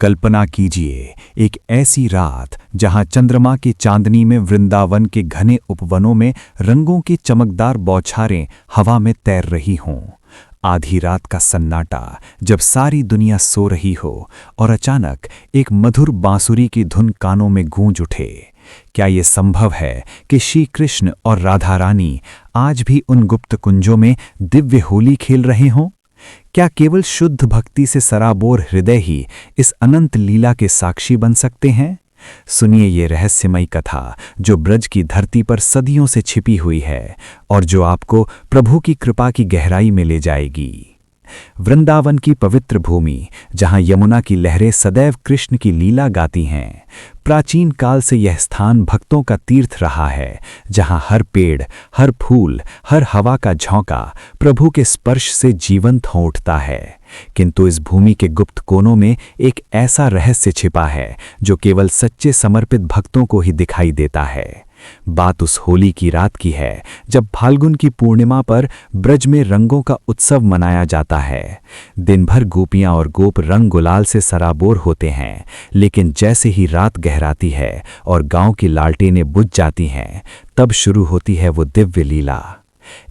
कल्पना कीजिए, एक ऐसी रात जहां चंद्रमा की चांदनी में वृंदावन के घने उपवनों में रंगों की चमकदार बौछारें हवा में तैर रही हों। आधी रात का सन्नाटा, जब सारी दुनिया सो रही हो और अचानक एक मधुर बांसुरी की धुन कानों में गूंज उठे। क्या ये संभव है कि श्री कृष्ण और राधा रानी आज भी उन गुप्त कुंजों में दिव्य होली खेल रहे हों? क्या केवल शुद्ध भक्ति से सराबोर हृदय ही इस अनंत लीला के साक्षी बन सकते हैं? सुनिए ये रहस्यमयी कथा, जो ब्रज की धरती पर सदियों से छिपी हुई है और जो आपको प्रभु की कृपा की गहराई में ले जाएगी। वृंदावन की पवित्र भूमि, जहां यमुना की लहरें सदैव कृष्ण की लीला गाती हैं। प्राचीन काल से यह स्थान भक्तों का तीर्थ रहा है, जहां हर पेड़, हर फूल, हर हवा का झोंका प्रभु के स्पर्श से जीवंत हो उठता है। किंतु इस भूमि के गुप्त कोनों में एक ऐसा रहस्य छिपा है जो केवल सच्चे समर्पित भक्तों को ही दिखाई देता है। बात उस होली की रात की है जब फाल्गुन की पूर्णिमा पर ब्रज में रंगों का उत्सव मनाया जाता है। दिन भर गोपियां और गोप रंग गुलाल से सराबोर होते हैं, लेकिन जैसे ही रात गहराती है और गांव की लालटेनें बुझ जाती हैं, तब शुरू होती है वो दिव्य लीला।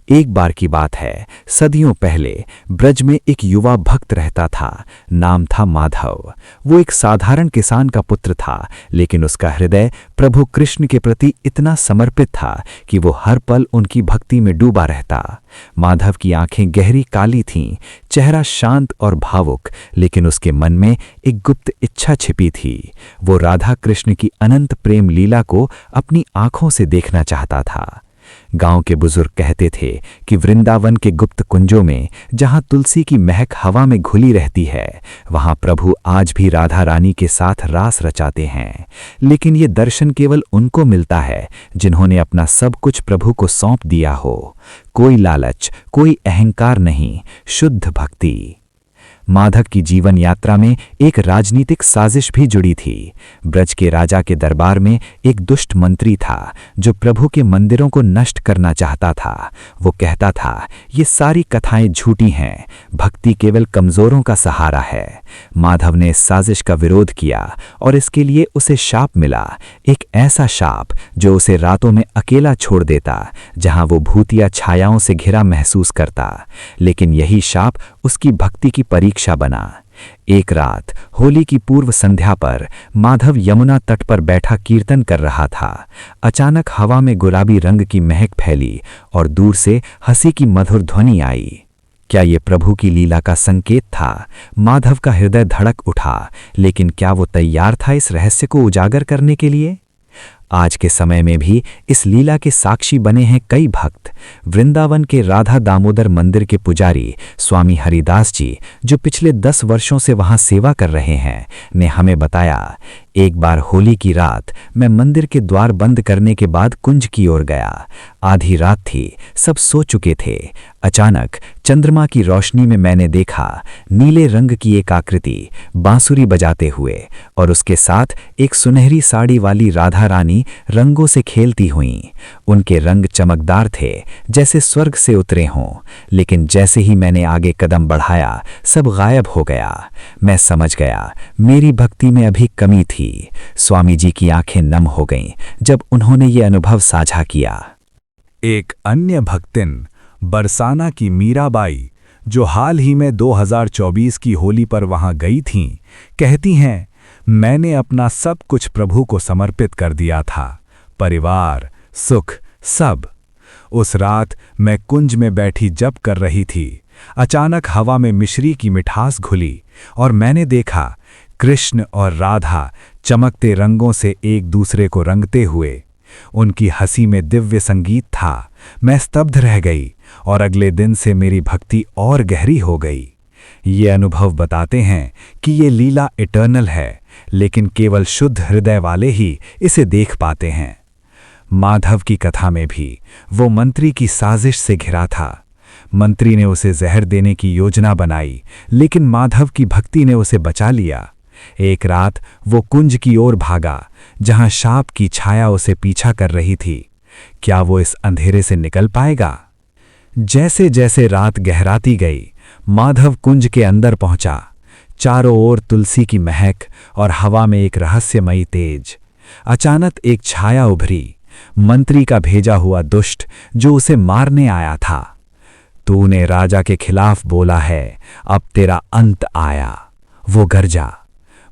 एक बार की बात है, सदियों पहले ब्रज में एक युवा भक्त रहता था। नाम था माधव। वो एक साधारण किसान का पुत्र था, लेकिन उसका हृदय प्रभु कृष्ण के प्रति इतना समर्पित था कि वो हर पल उनकी भक्ति में डूबा रहता। माधव की आंखें गहरी काली थीं, चेहरा शांत और भावुक, लेकिन उसके मन में एक गुप्त इच्छा छिपी थी। वो राधा कृष्ण की अनंत प्रेम लीला को अपनी आंखों से देखना चाहता था। गांव के बुजुर्ग कहते थे कि वृंदावन के गुप्त कुंजों में, जहां तुलसी की महक हवा में घुली रहती है, वहां प्रभु आज भी राधा रानी के साथ रास रचाते हैं। लेकिन ये दर्शन केवल उनको मिलता है जिन्होंने अपना सब कुछ प्रभु को सौंप दिया हो। कोई लालच, कोई अहंकार नहीं, शुद्ध भक्ति। माधव की जीवन यात्रा में एक राजनीतिक साजिश भी जुड़ी थी। ब्रज के राजा के दरबार में एक दुष्ट मंत्री था जो प्रभु के मंदिरों को नष्ट करना चाहता था। वो कहता था, ये सारी कथाएं झूठी हैं, भक्ति केवल कमजोरों का सहारा है। माधव ने इस साजिश का विरोध किया और इसके लिए उसे शाप मिला, एक ऐसा शाप जो उसे रातों में अकेला छोड़ देता, जहां वो भूतिया छायाओं से घिरा महसूस करता। लेकिन यही शाप उसकी भक्ति की परीक्षा बना। एक रात होली की पूर्व संध्या पर माधव यमुना तट पर बैठा कीर्तन कर रहा था। अचानक हवा में गुलाबी रंग की महक फैली और दूर से हंसी की मधुर ध्वनि आई। क्या ये प्रभु की लीला का संकेत था? माधव का हृदय धड़क उठा, लेकिन क्या वो तैयार था इस रहस्य को उजागर करने के लिए? आज के समय में भी इस लीला के साक्षी बने हैं कई भक्त। वृंदावन के राधा दामोदर मंदिर के पुजारी स्वामी हरिदास जी, जो पिछले 10 वर्षों से वहां सेवा कर रहे हैं, ने हमें बताया, एक बार होली की रात मैं मंदिर के द्वार बंद करने के बाद कुंज की ओर गया। आधी रात थी, सब सो चुके थे। अचानक चंद्रमा की रोशनी में मैंने देखा नीले रंग की एक आकृति बांसुरी बजाते हुए, और उसके साथ एक सुनहरी साड़ी वाली राधा रानी रंगों से खेलती हुईं। उनके रंग चमकदार थे, जैसे स्वर्ग से उतरे हों। लेकिन जैसे ही मैंने आगे कदम बढ़ाया, सब गायब हो गया। मैं समझ गया, मेरी भक्ति में अभी कमी थी। स्वामी जी की आंखें नम हो गईं जब उन्होंने ये अनुभव साझा किया। एक अन्य भक्तिन बरसाना की मीराबाई, जो हाल ही में 2024 की होली पर वहां गई थीं, कहती हैं, मैंने अपना सब कुछ प्रभु को समर्पित कर दिया था, परिवार, सुख, सब। उस रात मैं कुंज में बैठी जप कर रही थी। अचानक हवा में मिश्री की मिठास घुली और मैंने देखा कृष्ण और राधा चमकते रंगों से एक दूसरे को रंगते हुए। उनकी हंसी में दिव्य संगीत था। मैं स्तब्ध रह गई और अगले दिन से मेरी भक्ति और गहरी हो गई। ये अनुभव बताते हैं कि ये लीला इटर्नल है, लेकिन केवल शुद्ध हृदय वाले ही इसे देख पाते हैं। माधव की कथा में भी वो मंत्री की साजिश से घिरा था। मंत्री ने उसे जहर देने की योजना बनाई, लेकिन माधव की भक्ति ने उसे बचा लिया। एक रात वो कुंज की ओर भागा, जहां शाप की छाया उसे पीछा कर रही थी। क्या वो इस अंधेरे से निकल पाएगा? जैसे जैसे रात गहराती गई, माधव कुंज के अंदर पहुंचा। चारों ओर तुलसी की महक और हवा में एक रहस्यमयी तेज। अचानक एक छाया उभरी, मंत्री का भेजा हुआ दुष्ट जो उसे मारने आया था। तूने राजा के खिलाफ बोला है, अब तेरा अंत आया, वो गरजा।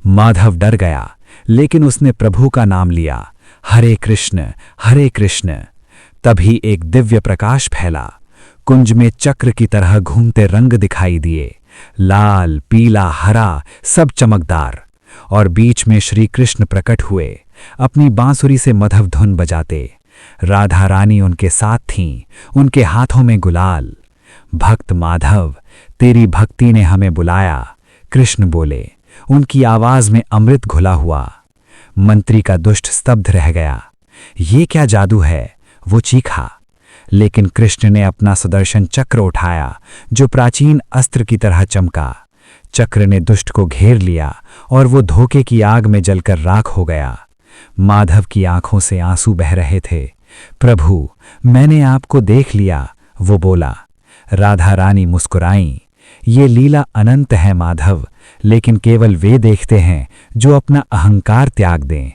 माधव डर गया, लेकिन उसने प्रभु का नाम लिया, हरे कृष्ण हरे कृष्ण। तभी एक दिव्य प्रकाश फैला, कुंज में चक्र की तरह घूमते रंग दिखाई दिए, लाल पीला हरा सब चमकदार। और बीच में श्री कृष्ण प्रकट हुए, अपनी बांसुरी से मधव धुन बजाते। राधा रानी उनके साथ थीं, उनके हाथों में गुलाल। भक्त माधव, तेरी भक्ति ने हमें बुलाया, कृष्ण बोले, उनकी आवाज में अमृत घुला हुआ। मंत्री का दुष्ट स्तब्ध रह गया। ये क्या जादू है, वो चीखा। लेकिन कृष्ण ने अपना सुदर्शन चक्र उठाया, जो प्राचीन अस्त्र की तरह चमका। चक्र ने दुष्ट को घेर लिया और वो धोखे की आग में जलकर राख हो गया। माधव की आंखों से आंसू बह रहे थे। प्रभु, मैंने आपको देख लिया, वो बोला। राधा रानी मुस्कुराईं। ये लीला अनंत है माधव, लेकिन केवल वे देखते हैं जो अपना अहंकार त्याग दें।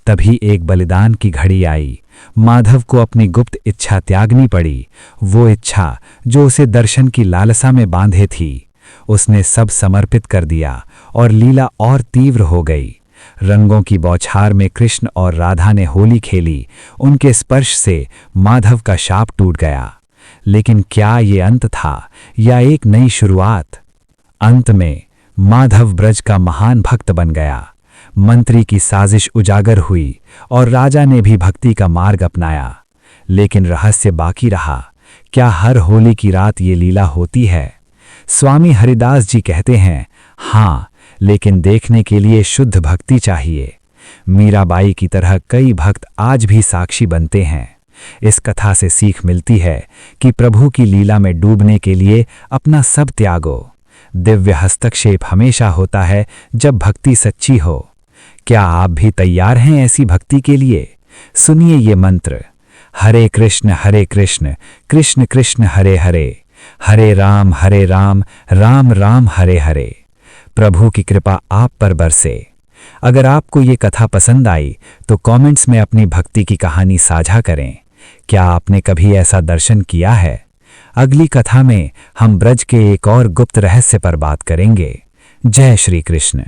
तभी एक बलिदान की घड़ी आई। माधव को अपनी गुप्त इच्छा त्यागनी पड़ी, वो इच्छा जो उसे दर्शन की लालसा में बांधे थी। उसने सब समर्पित कर दिया और लीला और तीव्र हो गई। रंगों की बौछार में कृष्ण और राधा ने होली खेली। उनके स्पर्श से माधव का शाप टूट गया। लेकिन क्या ये अंत था या एक नई शुरुआत? अंत में माधव ब्रज का महान भक्त बन गया। मंत्री की साजिश उजागर हुई और राजा ने भी भक्ति का मार्ग अपनाया। लेकिन रहस्य बाकी रहा। क्या हर होली की रात ये लीला होती है? स्वामी हरिदास जी कहते हैं, हाँ, लेकिन देखने के लिए शुद्ध भक्ति चाहिए। मीराबाई की तरह कई भक्त आज भी साक्षी बनते हैं। इस कथा से सीख मिलती है कि प्रभु की लीला में डूबने के लिए अपना सब त्यागो। दिव्य हस्तक्षेप हमेशा होता है जब भक्ति सच्ची हो। क्या आप भी तैयार हैं ऐसी भक्ति के लिए? सुनिए ये मंत्र, हरे कृष्ण कृष्ण कृष्ण हरे हरे, हरे राम राम राम हरे हरे। प्रभु की कृपा आप पर बरसे। अगर आपको ये कथा पसंद आई तो कमेंट्स में अपनी भक्ति की कहानी साझा करें। क्या आपने कभी ऐसा दर्शन किया है? अगली कथा में हम ब्रज के एक और गुप्त रहस्य पर बात करेंगे। जय श्री कृष्ण।